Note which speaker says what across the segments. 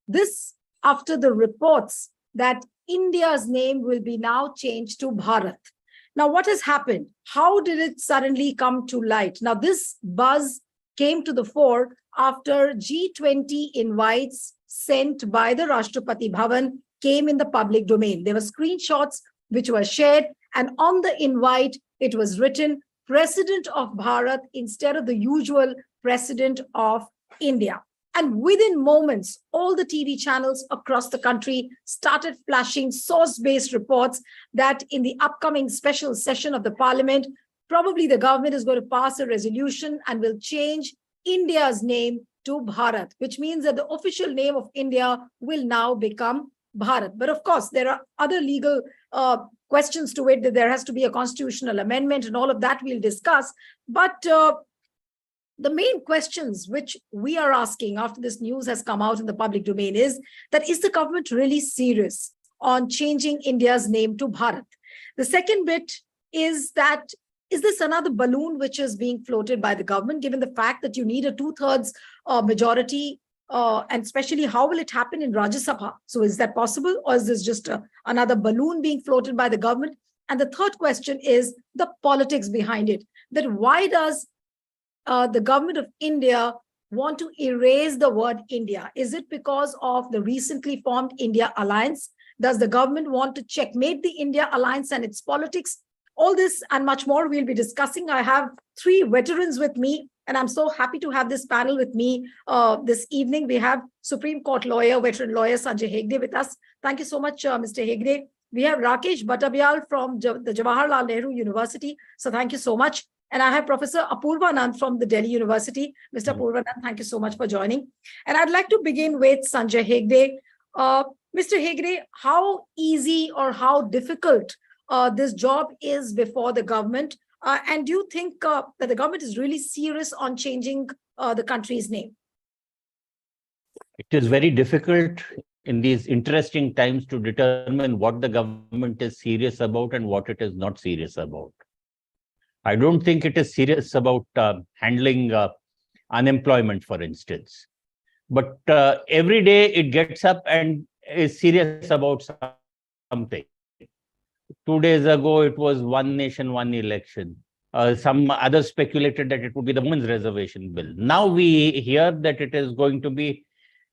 Speaker 1: This after the reports that India's name will be now changed to Bharat. Now, what has happened? How did it suddenly come to light? Now, this buzz came to the fore after G20 invites sent by the Rashtrapati Bhavan came in the public domain. There were screenshots which were shared, and on the invite, it was written, President of Bharat instead of the usual President of India. And within moments, all the TV channels across the country started flashing source-based reports that in the upcoming special session of the parliament, probably the government is going to pass a resolution and will change India's name to Bharat, which means that the official name of India will now become Bharat. But of course, there are other legal questions to it, that there has to be a constitutional amendment and all of that we'll discuss. But the main questions which we are asking after this news has come out in the public domain is the government really serious on changing India's name to Bharat? The second bit is that, is this another balloon which is being floated by the government, given the fact that you need a 2/3 majority, and especially how will it happen in Rajya Sabha? So is that possible, or is this just another balloon being floated by the government? And the third question is the politics behind it, that why does the government of India want to erase the word India? Is it because of the recently formed India Alliance? Does the government want to checkmate the India Alliance and its politics? All this and much more we'll be discussing. I have three veterans with me, and I'm so happy to have this panel with me this evening. We have Supreme Court lawyer, veteran lawyer Sanjay Hegde with us. Thank you so much, Mr. Hegde. We have Rakesh Bhattabyal from the Jawaharlal Nehru University. So thank you so much. And I have Professor Apurvanand from the Delhi University. Mr. Apurvanand, thank you so much for joining. And I'd like to begin with Sanjay Hegde. Mr. Hegde, how easy or how difficult this job is before the government? And do you think that the government is really serious on changing the country's name?
Speaker 2: It is very difficult in these interesting times to determine what the government is serious about and what it is not serious about. I don't think it is serious about handling unemployment, for instance. But every day it gets up and is serious about something. 2 days ago, it was one nation, one election. Some others speculated that it would be the women's reservation bill. Now we hear that it is going to be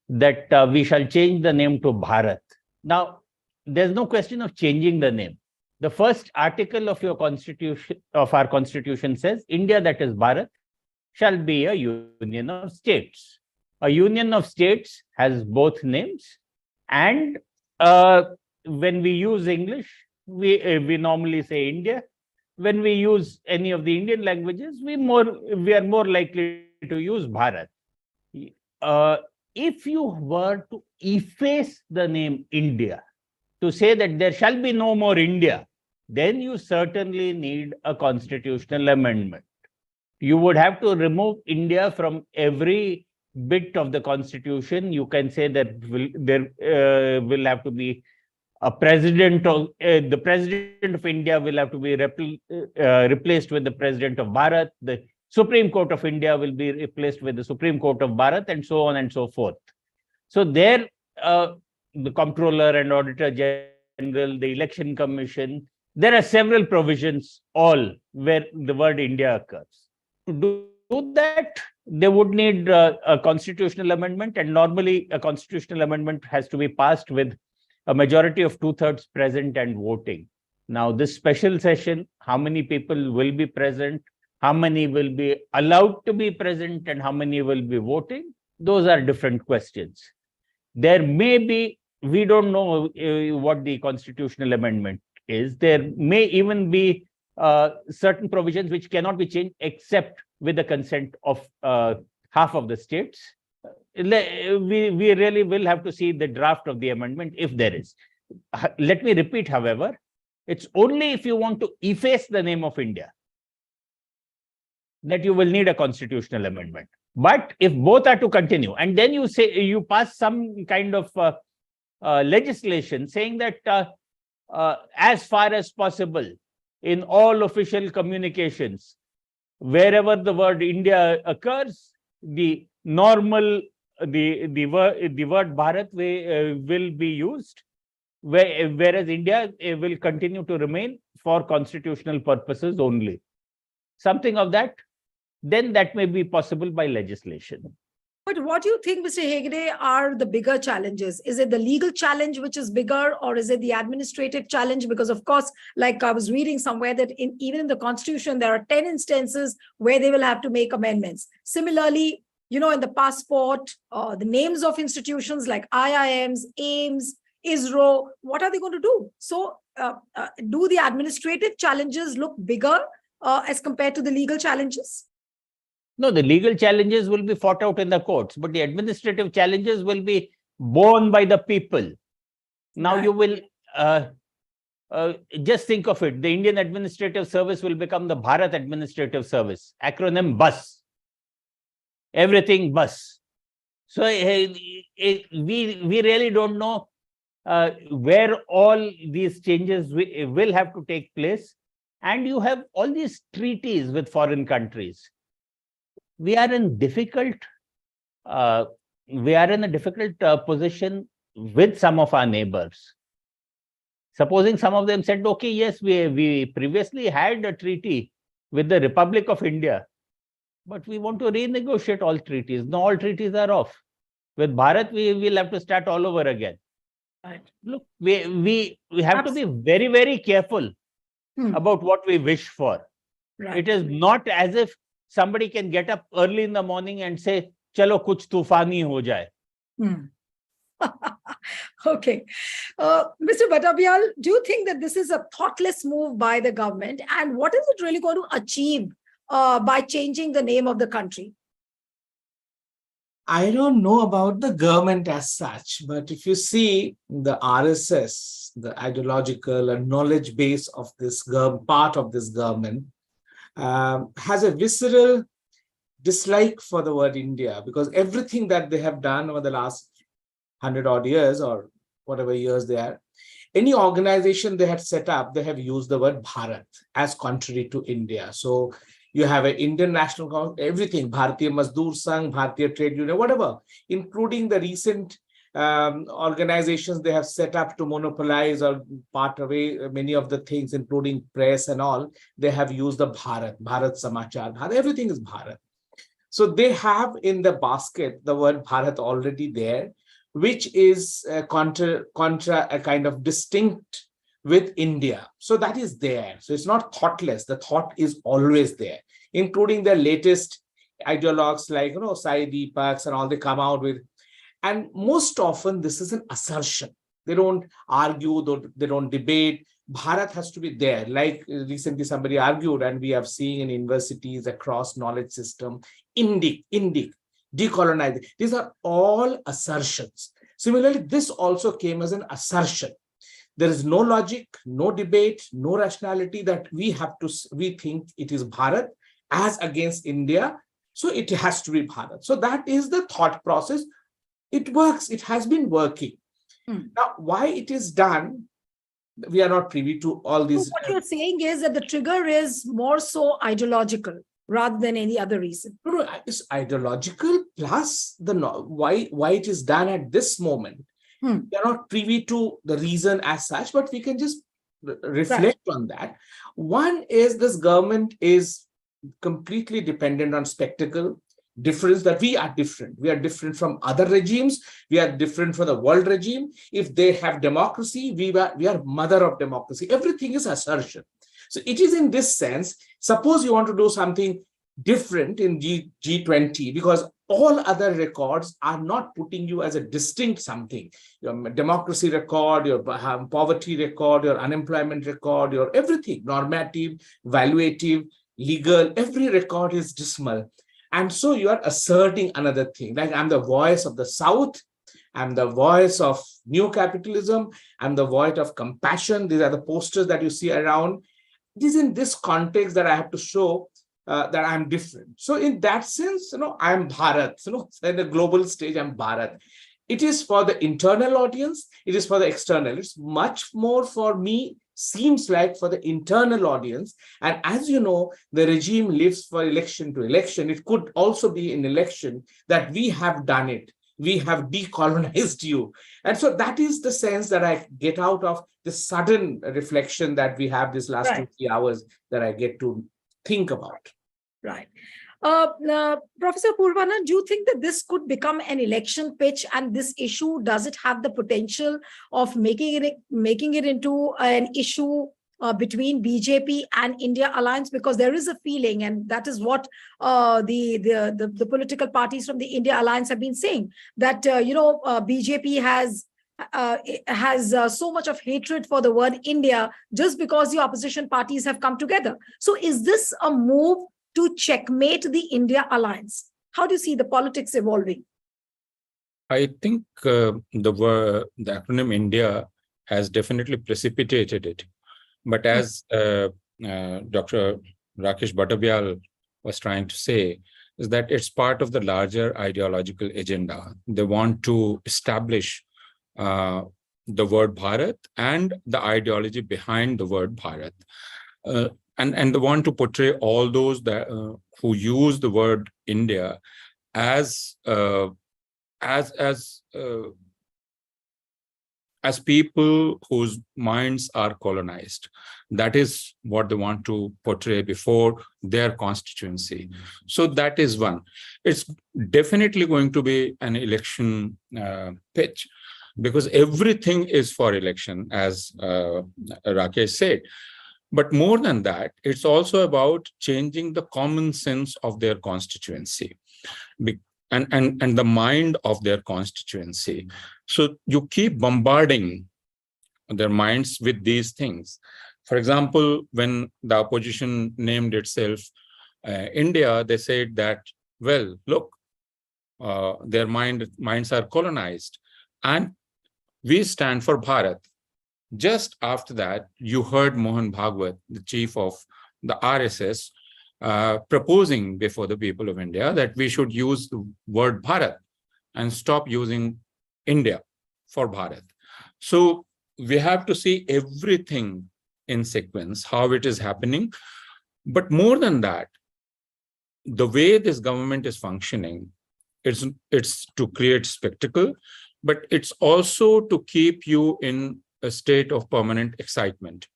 Speaker 2: that we shall change the name to Bharat. Now, there's no question of changing the name. The first article of your constitution, of our constitution, says India, that is Bharat, shall be a union of states. A union of states has both names, and when we use English, we normally say India. When we use any of the Indian languages, we are more likely to use Bharat. If you were to efface the name India, to say that there shall be no more India, then you certainly need a constitutional amendment. You would have to remove India from every bit of the constitution. You can say that there will have to be a president of the president of India will have to be replaced with the president of Bharat. The Supreme Court of India will be replaced with the Supreme Court of Bharat, and so on and so forth. So there, the Comptroller and Auditor General, the Election Commission, there are several provisions all where the word India occurs. To do that, they would need a constitutional amendment, and normally a constitutional amendment has to be passed with a majority of 2/3 present and voting. Now, this special session, how many people will be present, how many will be allowed to be present, and how many will be voting, those are different questions. There may be, we don't know what the constitutional amendment is. There may even be certain provisions which cannot be changed except with the consent of half of the states. We really will have to see the draft of the amendment if there is. Let me repeat, however, it's only if you want to efface the name of India that you will need a constitutional amendment. But if both are to continue, and then you say you pass some kind of legislation saying that as far as possible in all official communications, wherever the word India occurs, the normal the word Bharat will be used, whereas India will continue to remain for constitutional purposes only. Something of that, then that may be possible by legislation.
Speaker 1: But what do you think, Mr. Hegde, are the bigger challenges? Is it the legal challenge which is bigger, or is it the administrative challenge? Because, of course, like I was reading somewhere that even in the Constitution, there are 10 instances where they will have to make amendments. Similarly, in the passport, the names of institutions like IIMs, AIMS, ISRO, what are they going to do? So do the administrative challenges look bigger as compared to the legal challenges?
Speaker 2: No, the legal challenges will be fought out in the courts, but the administrative challenges will be borne by the people. Now you will just think of it. The Indian Administrative Service will become the Bharat Administrative Service, acronym BUS. Everything BUS. So we really don't know where all these changes will have to take place. And you have all these treaties with foreign countries. We are in difficult. We are in a difficult position with some of our neighbors. Supposing some of them said, "Okay, yes, we previously had a treaty with the Republic of India, but we want to renegotiate all treaties." No, all treaties are off. With Bharat, we will have to start all over again.
Speaker 1: Right.
Speaker 2: Look, we have to be very, very careful about what we wish for. Right. It is not as if somebody can get up early in the morning and say, "Chalo, kuch tufani ho jaye."
Speaker 1: Okay. Mr. Bhattavyal, do you think that this is a thoughtless move by the government? And what is it really going to achieve by changing the name of the country?
Speaker 3: I don't know about the government as such, but if you see the RSS, the ideological and knowledge base of this part of this government, has a visceral dislike for the word India, because everything that they have done over the last 100 odd years or whatever years they are, any organization they had set up, they have used the word Bharat as contrary to India. So you have an Indian National Congress, everything, Bharatiya Mazdoor Sangh, Bharatiya Trade Union, whatever, including the recent organizations they have set up to monopolize or part away many of the things, including press and all. They have used the Bharat Samachar, Bharat, everything is Bharat. So they have in the basket the word Bharat already there, which is contra a kind of distinct with India. So that is there. So it's not thoughtless. The thought is always there, including their latest ideologues like, Sai Deepaks and all they come out with. And most often this is an assertion. They don't argue, they don't debate. Bharat has to be there. Like recently somebody argued, and we have seen in universities across knowledge system, Indic, decolonizing. These are all assertions. Similarly, this also came as an assertion. There is no logic, no debate, no rationality that we think it is Bharat as against India. So it has to be Bharat. So that is the thought process. It works. It has been working. Now, why it is done, we are not privy to all these.
Speaker 1: So what you're saying is that the trigger is more so ideological rather than any other reason.
Speaker 3: No, it's ideological plus why it is done at this moment. We are not privy to the reason as such, but we can just reflect on that. One is this government is completely dependent on spectacle, difference that we are different. We are different from other regimes. We are different from the world regime. If they have democracy, we are mother of democracy. Everything is assertion. So it is in this sense, suppose you want to do something different in G20, because all other records are not putting you as a distinct something. Your democracy record, your poverty record, your unemployment record, your everything, normative, evaluative, legal, every record is dismal. And so you are asserting another thing, like I'm the voice of the South, I'm the voice of new capitalism, I'm the voice of compassion. These are the posters that you see around. It is in this context that I have to show that I'm different. So in that sense, I'm Bharat. In the global stage, I'm Bharat. It is for the internal audience. It is for the external. It's much more for me, seems like for the internal audience. And as you know, the regime lives for election to election. It could also be an election that we have done it. we have decolonized you. And so that is the sense that I get out of the sudden reflection that we have this last
Speaker 1: Right.
Speaker 3: 2-3 hours that I get to think about.
Speaker 1: Right. Professor Purvanand, do you think that this could become an election pitch, and this issue, does it have the potential of making it into an issue between BJP and India alliance? Because there is a feeling, and that is what the political parties from the India alliance have been saying, that BJP has so much of hatred for the word India just because the opposition parties have come together. So is this a move to checkmate the India alliance? How do you see the politics evolving?
Speaker 4: I think the acronym India has definitely precipitated it. But as Dr. Rakesh Bhattavyal was trying to say, is that it's part of the larger ideological agenda. They want to establish the word Bharat and the ideology behind the word Bharat. And they want to portray all those that who use the word India as people whose minds are colonized. That is what they want to portray before their constituency. So that is one. It's definitely going to be an election pitch, because everything is for election, as Rakesh said. But more than that, it's also about changing the common sense of their constituency and the mind of their constituency. So you keep bombarding their minds with these things. For example, when the opposition named itself India, they said that, well, look, their minds are colonized, and we stand for Bharat. Just after that, you heard Mohan Bhagwat, the chief of the RSS, proposing before the people of India that we should use the word Bharat and stop using India for Bharat. So we have to see everything in sequence, how it is happening. But more than that, the way this government is functioning, it's to create spectacle, but it's also to keep you in a state of permanent excitement,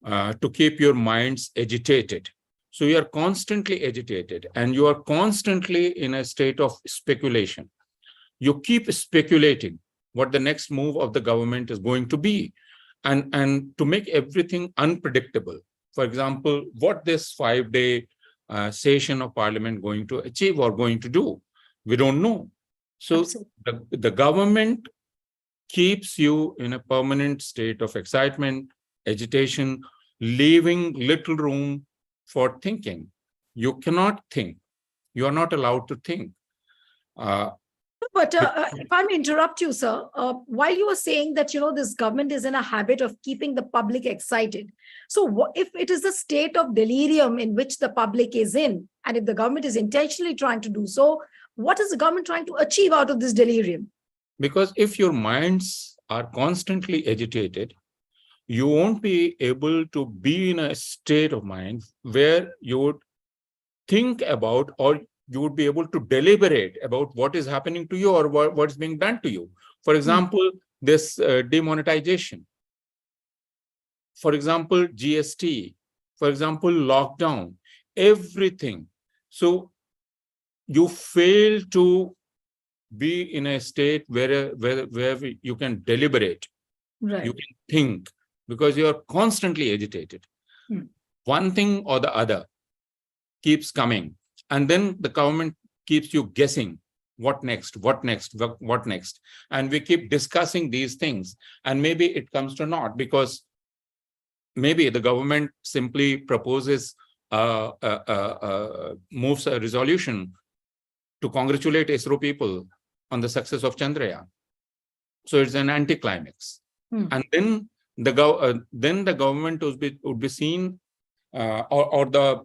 Speaker 4: to keep your minds agitated. So you are constantly agitated and you are constantly in a state of speculation. You keep speculating what the next move of the government is going to be, and to make everything unpredictable. For example, what this 5-day session of parliament going to achieve or going to do, we don't know. So the government keeps you in a permanent state of excitement, agitation, leaving little room for thinking. You cannot think. You are not allowed to think.
Speaker 1: But if I may interrupt you, sir, while you were saying that, this government is in a habit of keeping the public excited. So if it is the state of delirium in which the public is in, and if the government is intentionally trying to do so, what is the government trying to achieve out of this delirium?
Speaker 4: Because if your minds are constantly agitated, you won't be able to be in a state of mind where you would think about, or you would be able to deliberate about what is happening to you or what is being done to you. For example, this demonetization. For example, GST. For example, lockdown. Everything. So you fail to be in a state where you can deliberate,
Speaker 1: right.
Speaker 4: You can think, because you are constantly agitated. One thing or the other keeps coming, and then the government keeps you guessing, what next, what next, what next, and we keep discussing these things, and maybe it comes to naught, because maybe the government simply proposes moves a resolution to congratulate ISRO people on the success of Chandrayaan. So it's an anticlimax. And then the government would be seen, or the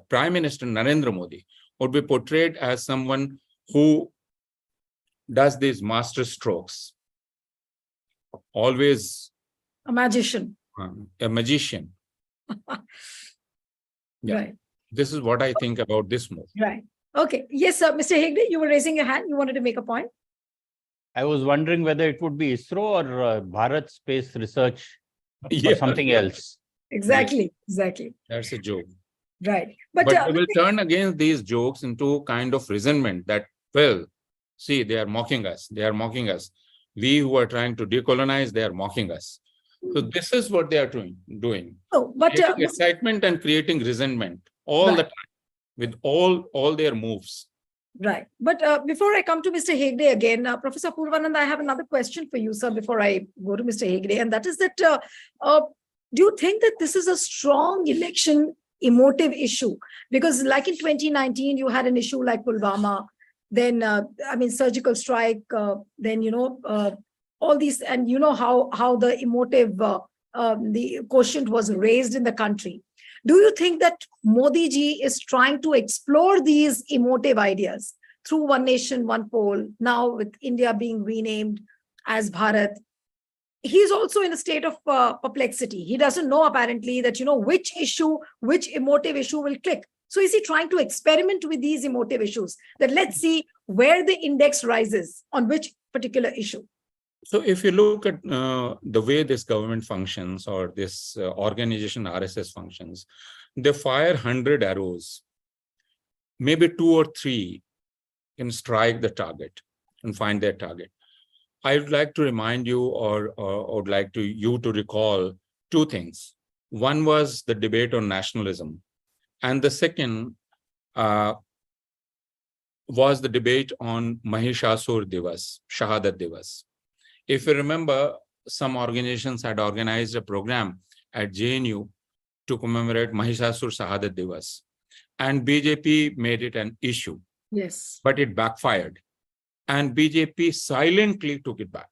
Speaker 4: Prime Minister Narendra Modi would be portrayed as someone who does these master strokes, always
Speaker 1: a magician.
Speaker 4: A magician. Yeah.
Speaker 1: Right.
Speaker 4: This is what I think about this move.
Speaker 1: Right. Okay. Yes, sir. Mr. Hegde, you were raising your hand. You wanted to make a point.
Speaker 2: I was wondering whether it would be ISRO or Bharat Space Research or
Speaker 4: Yeah,
Speaker 2: something else.
Speaker 1: Exactly. Exactly.
Speaker 4: that's a joke.
Speaker 1: Right. But
Speaker 4: But they will turn against these jokes into kind of resentment that, well, see, they are mocking us. They are mocking us. We who are trying to decolonize, they are mocking us. So this is what they are doing.
Speaker 1: oh, but
Speaker 4: Creating excitement and creating resentment all the
Speaker 1: Right.
Speaker 4: time with all their moves.
Speaker 1: right. But before I come to Mr. Hegde again, Professor Purvanand, I have another question for you, sir, before I go to Mr. Hegde. And that is that do you think that this is a strong election emotive issue? Because like in 2019, you had an issue like Pulwama, then, surgical strike, then, all these, and you know how the emotive, the quotient was raised in the country. Do you think that Modi ji is trying to explore these emotive ideas through One Nation, One Poll, now with India being renamed as Bharat? He's also in a state of perplexity. He doesn't know apparently that, which issue, which emotive issue will click. So is he trying to experiment with these emotive issues that let's see where the index rises on which particular issue?
Speaker 4: So if you look at the way this government functions or this organization RSS functions, they fire 100 arrows. Maybe 2 or 3 can strike the target and find their target. I would like to remind you or would like you to recall 2 things. One was the debate on nationalism. And the second was the debate on Mahishasur Divas, Shahadat Divas. If you remember, some organizations had organized a program at JNU to commemorate Mahishasur Shahadat Divas. And BJP made it an issue.
Speaker 1: Yes.
Speaker 4: But it backfired. And BJP silently took it back.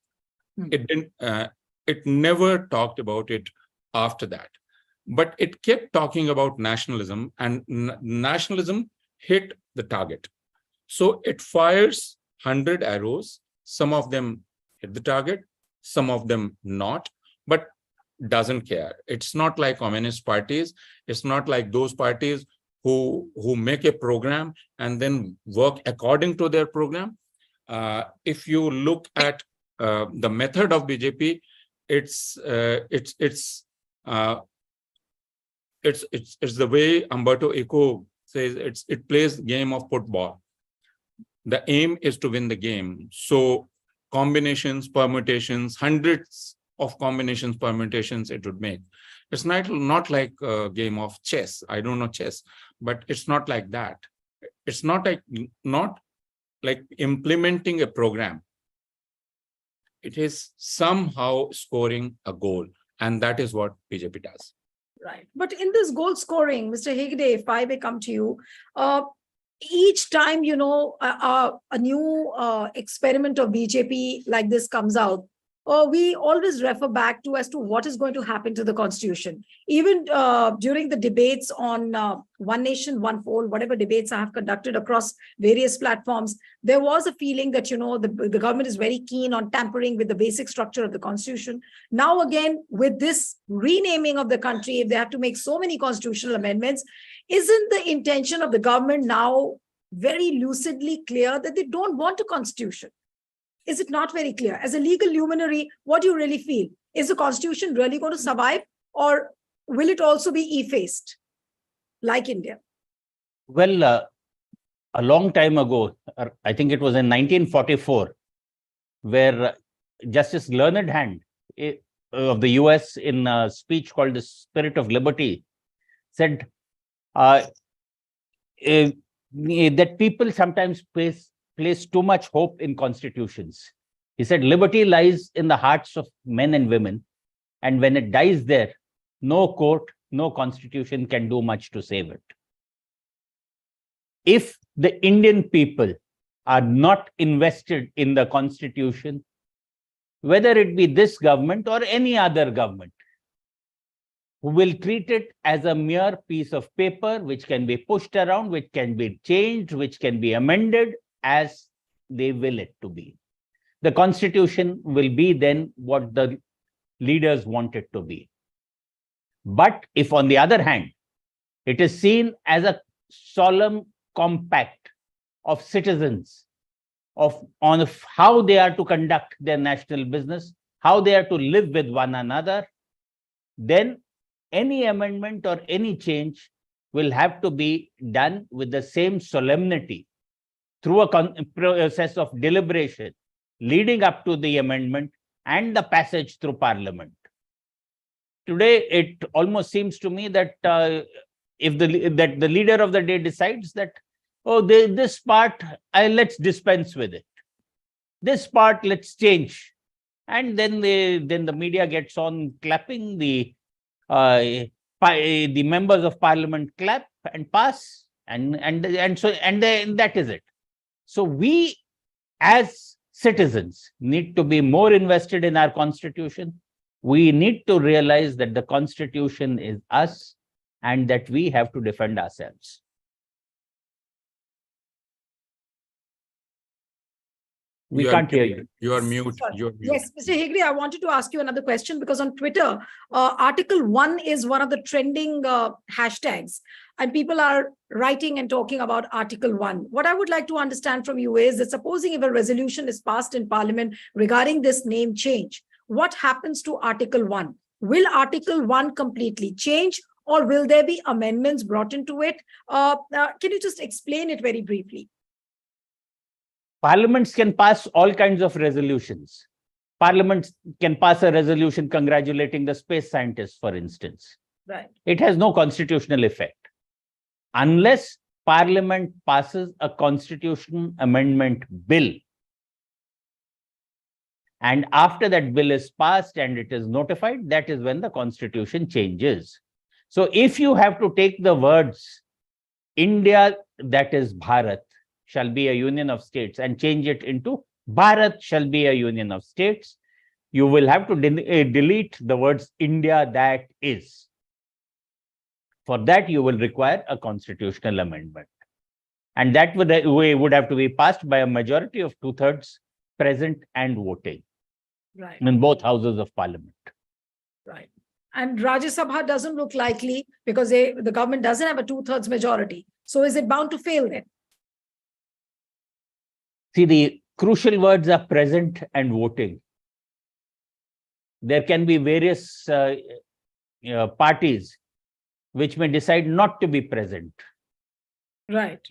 Speaker 4: It didn't. It never talked about it after that. But it kept talking about nationalism, and nationalism hit the target. So it fires 100 arrows. Some of them hit the target, some of them not, but doesn't care. It's not like communist parties. It's not like those parties who make a program and then work according to their program. If you look at the method of BJP, it's the way Umberto Eco says it plays the game of football. The aim is to win the game. So combinations, permutations, hundreds of combinations, permutations it would make. It's not like a game of chess. I don't know chess, but it's not like that. It's not like implementing a program. It is somehow scoring a goal. And that is what BJP does.
Speaker 1: Right. But in this goal scoring, Mr. Hegde, if I may come to you, each time, a new experiment of BJP like this comes out, we always refer back to as to what is going to happen to the constitution. Even during the debates on One Nation, One Poll, whatever debates I have conducted across various platforms, there was a feeling that, the government is very keen on tampering with the basic structure of the constitution. Now, again, with this renaming of the country, if they have to make so many constitutional amendments, isn't the intention of the government now very lucidly clear that they don't want a constitution? Is it not very clear? As a legal luminary, what do you really feel? Is the constitution really going to survive, or will it also be effaced like India?
Speaker 2: Well, a long time ago, I think it was in 1944, where Justice Learned Hand of the US in a speech called The Spirit of Liberty said that people sometimes place too much hope in constitutions. He said, liberty lies in the hearts of men and women. And when it dies there, no court, no constitution can do much to save it. If the Indian people are not invested in the constitution, whether it be this government or any other government, who will treat it as a mere piece of paper, which can be pushed around, which can be changed, which can be amended as they will it to be. The constitution will be then what the leaders want it to be. But if, on the other hand, it is seen as a solemn compact of citizens on how they are to conduct their national business, how they are to live with one another, then any amendment or any change will have to be done with the same solemnity through a process of deliberation leading up to the amendment and the passage through Parliament. Today, it almost seems to me that if the leader of the day decides that, oh, this part, let's dispense with it. This part, let's change. And then the media gets on clapping, the members of Parliament clap and pass, and that is it. So we as citizens need to be more invested in our constitution. We need to realize that the constitution is us and that we have to defend ourselves. We can't hear you.
Speaker 4: You are mute. You are mute.
Speaker 1: Yes, Mr. Hegde, I wanted to ask you another question because on Twitter, Article 1 is one of the trending hashtags, and people are writing and talking about Article 1. What I would like to understand from you is that supposing if a resolution is passed in Parliament regarding this name change, what happens to Article 1? Will Article 1 completely change, or will there be amendments brought into it? Can you just explain it very briefly?
Speaker 2: Parliaments can pass all kinds of resolutions. Parliament can pass a resolution congratulating the space scientists, for instance.
Speaker 1: Right.
Speaker 2: It has no constitutional effect unless Parliament passes a constitution amendment bill. And after that bill is passed and it is notified, that is when the constitution changes. So if you have to take the words India, that is Bharat, shall be a union of states, and change it into Bharat shall be a union of states, you will have to delete the words India that is. For that, you will require a constitutional amendment. And that would have to be passed by a majority of 2/3 present and voting.
Speaker 1: Right.
Speaker 2: In both houses of Parliament.
Speaker 1: Right. And Rajya Sabha doesn't look likely because the government doesn't have a 2/3 majority. So is it bound to fail then?
Speaker 2: See, the crucial words are present and voting. There can be various parties which may decide not to be present.
Speaker 1: Right.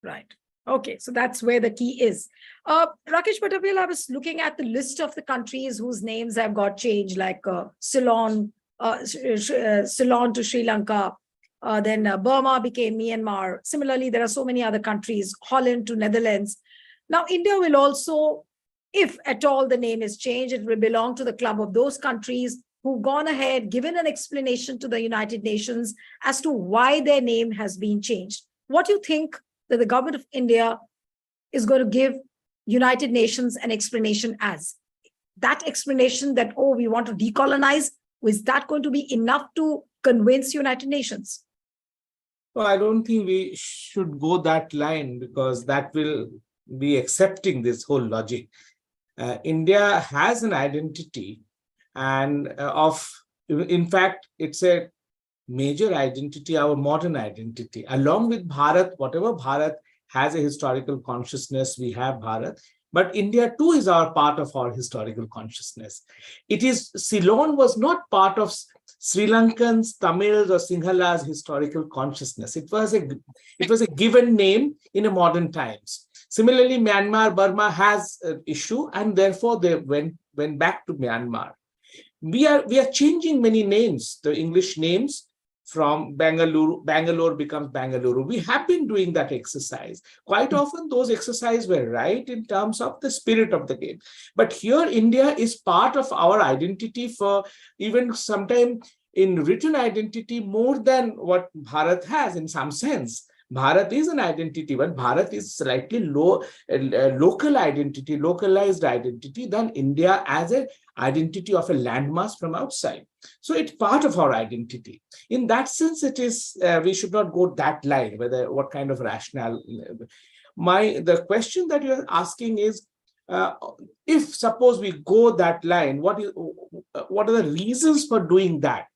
Speaker 1: Right. Okay, so that's where the key is. Rakesh Patapil, I was looking at the list of the countries whose names have got changed, like Ceylon to Sri Lanka. Then Burma became Myanmar. Similarly, there are so many other countries, Holland to Netherlands. Now, India will also, if at all the name is changed, it will belong to the club of those countries who've gone ahead, given an explanation to the United Nations as to why their name has been changed. What do you think that the government of India is going to give United Nations an explanation as? That explanation that, oh, we want to decolonize, is that going to be enough to convince United Nations?
Speaker 3: Well, I don't think we should go that line because that will be accepting this whole logic. India has an identity and in fact, it's a major identity, our modern identity. Along with Bharat, whatever Bharat has a historical consciousness, we have Bharat, but India too is our part of our historical consciousness. It is, Ceylon was not part of Sri Lankans, Tamils or Sinhalas historical consciousness. It was a given name in a modern times. Similarly, Myanmar, Burma has an issue and therefore they went back to Myanmar. We are changing many names, the English names from Bangalore becomes Bangalore. We have been doing that exercise. Quite often those exercises were right in terms of the spirit of the game. But here India is part of our identity for even sometime in written identity more than what Bharat has in some sense. Bharat is an identity, but Bharat is slightly local identity, localized identity than India as an identity of a landmass from outside. So it's part of our identity. In that sense, it is, we should not go that line, what kind of rationale. The question that you're asking is, if suppose we go that line, what are the reasons for doing that?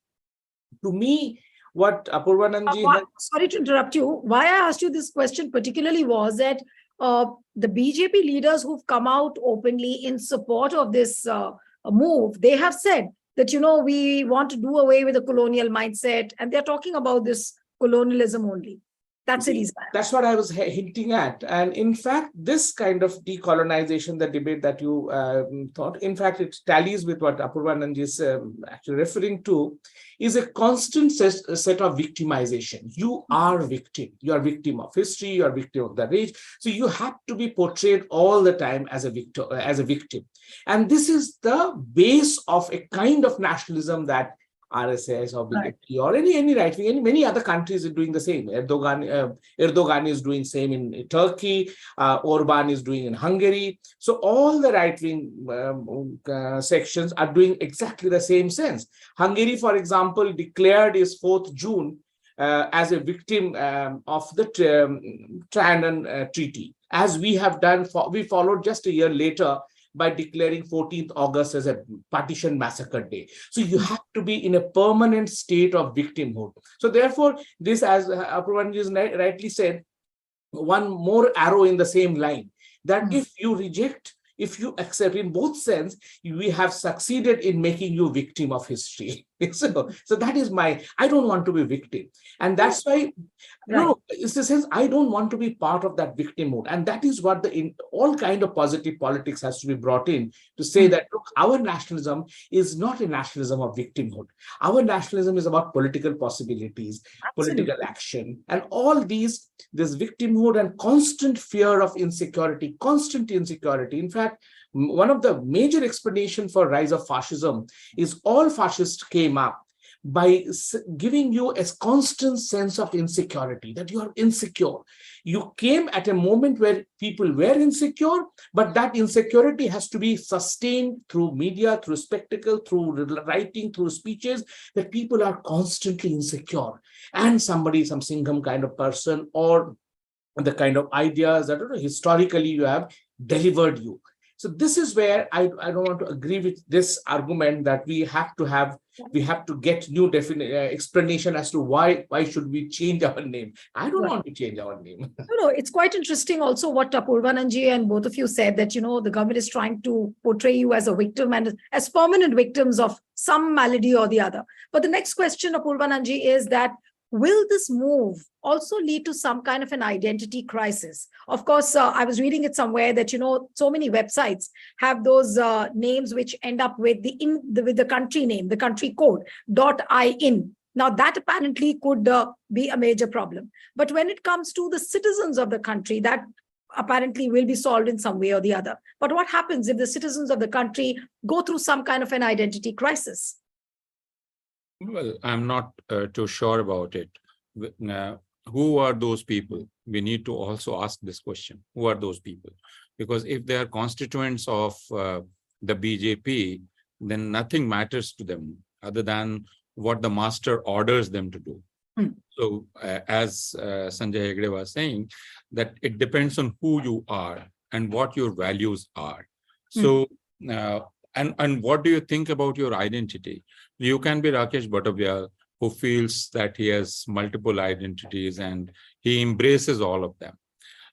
Speaker 3: To me, what Apurvananji
Speaker 1: Sorry to interrupt you. Why I asked you this question particularly was that the BJP leaders who've come out openly in support of this move, they have said that, we want to do away with the colonial mindset, and they're talking about this colonialism only. That's the reason.
Speaker 3: That's what I was hinting at. And in fact, this kind of decolonization, the debate that you thought, in fact, it tallies with what Apurvananji is actually referring to, is a constant set of victimization. You are victim. You are victim of history. You are victim of the rage. So you have to be portrayed all the time as a victim. And this is the base of a kind of nationalism that RSS or BJP or any right wing, many other countries are doing the same. Erdogan is doing same in Turkey. Orban is doing in Hungary. So all the right wing sections are doing exactly the same sense. Hungary, for example, declared its 4th June as a victim of the Trianon Treaty, as we have done. We followed just a year later by declaring 14th August as a partition massacre day. So you have to be in a permanent state of victimhood. So therefore, this, as Apurvananji rightly said, one more arrow in the same line, that if you reject, if you accept, in both sense, we have succeeded in making you victim of history. So that is I don't want to be victim. And that's why, it's the sense, I don't want to be part of that victim mode. And that is what all kind of positive politics has to be brought in to say that, look, our nationalism is not a nationalism of victimhood. Our nationalism is about political possibilities, political action, and all this victimhood and constant fear of insecurity, constant insecurity. In fact, one of the major explanations for rise of fascism is all fascists came up by giving you a constant sense of insecurity, that you are insecure. You came at a moment where people were insecure, but that insecurity has to be sustained through media, through spectacle, through writing, through speeches, that people are constantly insecure. And some Singham kind of person, or the kind of ideas that historically you have delivered you. So this is where I don't want to agree with this argument that we have to get new explanation as to why should we change our name. I don't want to change our name.
Speaker 1: No, it's quite interesting also what Apurvananji and both of you said, that, the government is trying to portray you as a victim and as permanent victims of some malady or the other. But the next question, Apurvananji, is that will this move also lead to some kind of an identity crisis? Of course, I was reading it somewhere that, so many websites have those names which end up with the country name, the country code, .in. Now, that apparently could be a major problem. But when it comes to the citizens of the country, that apparently will be solved in some way or the other. But what happens if the citizens of the country go through some kind of an identity crisis?
Speaker 4: Well, I'm not too sure about it. Who are those people? We need to also ask this question. Who are those people? Because if they are constituents of the BJP, then nothing matters to them other than what the master orders them to do. So as Sanjay Hegde was saying, that it depends on who you are and what your values are. So, and what do you think about your identity? You can be Rakesh Bhattacharya, who feels that he has multiple identities and he embraces all of them.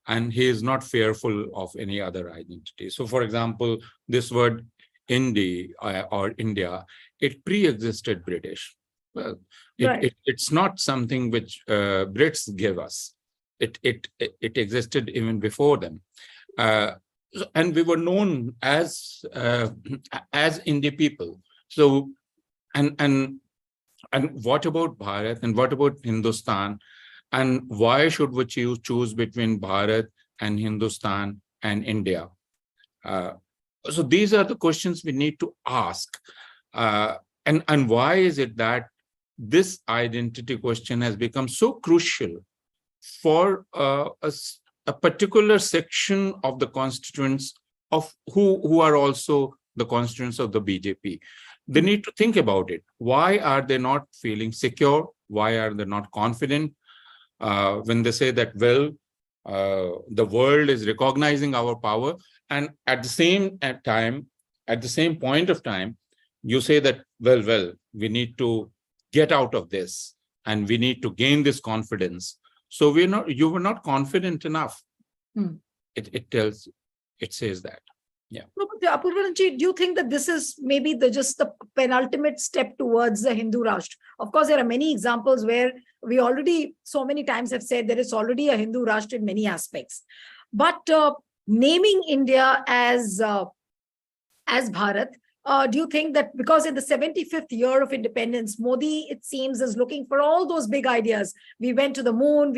Speaker 4: And he is not fearful of any other identity. So, for example, this word Indie or India, it pre-existed British. Well, it's not something which Brits gave us. It existed even before them. And we were known as Indie people. So, and what about Bharat and what about Hindustan? And why should we choose between Bharat and Hindustan and India? So these are the questions we need to ask. And why is it that this identity question has become so crucial for a particular section of the constituents of who are also the constituents of the BJP? They need to think about it. Why are they not feeling secure? Why are they not confident when they say that, well, the world is recognizing our power, and at the same point of time, you say that, well, we need to get out of this and we need to gain this confidence. So you were not confident enough. It says that. Yeah.
Speaker 1: No, but Apurvananji, do you think that this is maybe just the penultimate step towards the Hindu Rashtra? Of course, there are many examples where we already so many times have said there is already a Hindu Rashtra in many aspects. But naming India as Bharat, do you think that because in the 75th year of independence, Modi, it seems, is looking for all those big ideas? We went to the moon,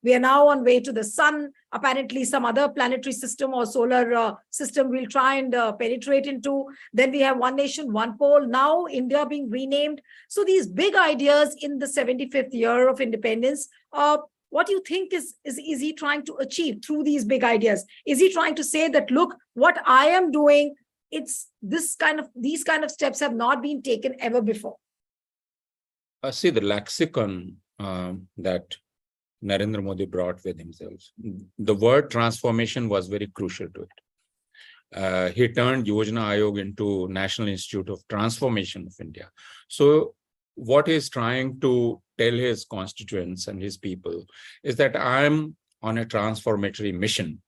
Speaker 1: we are now on way to the sun. Apparently, some other planetary system or solar system we'll try and penetrate into. Then we have one nation, one pole. Now India being renamed. So these big ideas in the 75th year of independence, what do you think is he trying to achieve through these big ideas? Is he trying to say that, look, what I am doing, it's these kind of steps have not been taken ever before?
Speaker 4: See, the lexicon that Narendra Modi brought with himself, the word transformation was very crucial to it. He turned Yojana Ayog into National Institute of Transformation of India. So what he's trying to tell his constituents and his people is that I'm on a transformatory mission.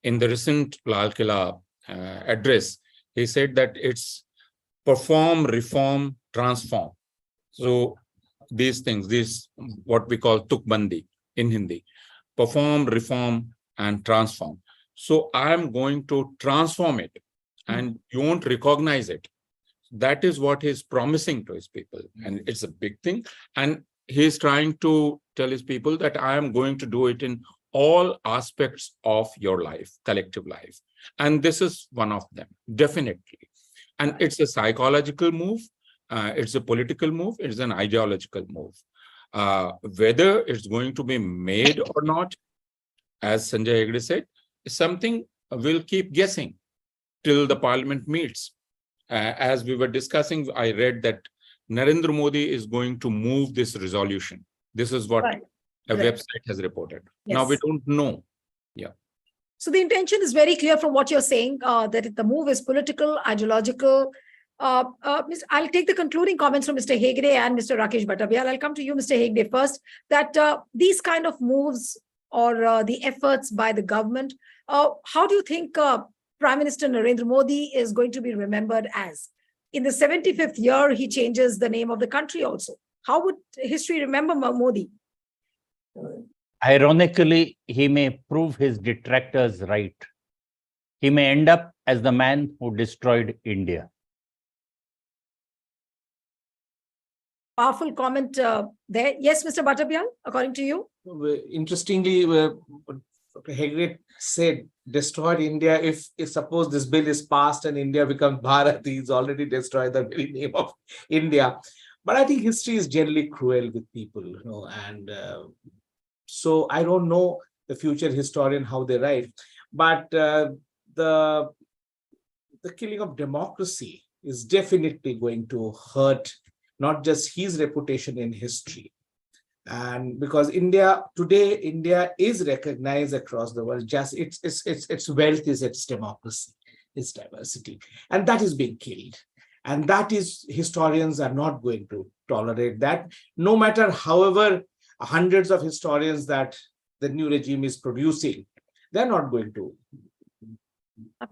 Speaker 4: In the recent Lal Killa address, he said that it's perform, reform, transform. So these things, what we call tukbandi in Hindi, perform, reform, and transform. So I'm going to transform it, and you won't recognize it. That is what he's promising to his people. And it's a big thing. And he's trying to tell his people that I am going to do it in all aspects of your life, collective life. And this is one of them, definitely. And it's a psychological move. It's a political move. It's an ideological move. Whether it's going to be made or not, as Sanjay Hegde said, is something we'll keep guessing till the parliament meets. As we were discussing, I read that Narendra Modi is going to move this resolution. This is what a website has reported. Yes. Now we don't know. Yeah.
Speaker 1: So the intention is very clear from what you're saying, that the move is political, ideological. I'll take the concluding comments from Mr. Hegde and Mr. Rakesh Bhattavyal. I'll come to you, Mr. Hegde, first, that these kind of moves or the efforts by the government, how do you think Prime Minister Narendra Modi is going to be remembered as? In the 75th year, he changes the name of the country also. How would history remember Modi?
Speaker 2: Ironically, he may prove his detractors right. He may end up as the man who destroyed India.
Speaker 1: Powerful comment there. Yes, Mr. Bhattavyal, according to you?
Speaker 3: Interestingly, Dr. Hegde said, destroyed India. If suppose this bill is passed and India becomes Bharat, he's already destroyed the very name of India. But I think history is generally cruel with people, and so I don't know the future historian how they write, but the killing of democracy is definitely going to hurt not just his reputation in history. And because India is recognized across the world, just its wealth is its democracy, its diversity, and that is being killed. And that is, historians are not going to tolerate that, no matter however hundreds of historians that the new regime is producing, they're not going to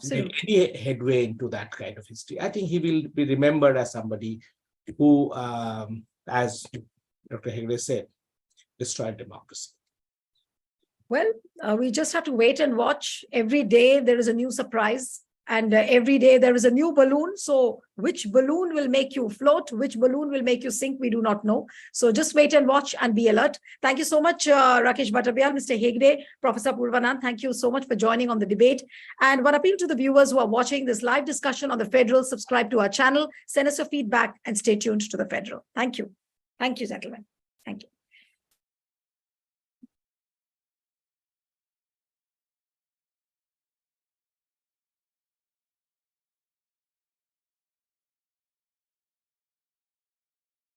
Speaker 3: make any headway into that kind of history. I think he will be remembered as somebody who, as Dr. Hegde said, destroyed democracy.
Speaker 1: Well, we just have to wait and watch. Every day there is a new surprise, and every day there is a new balloon. So which balloon will make you float, which balloon will make you sink, we do not know. So just wait and watch and be alert. Thank you so much, Rakesh Bhattavyal, Mr. Hegde, Professor Purvanand. Thank you so much for joining on the debate. And one appeal to the viewers who are watching this live discussion on the Federal, subscribe to our channel, send us your feedback, and stay tuned to the Federal. Thank you. Thank you, gentlemen. Thank you.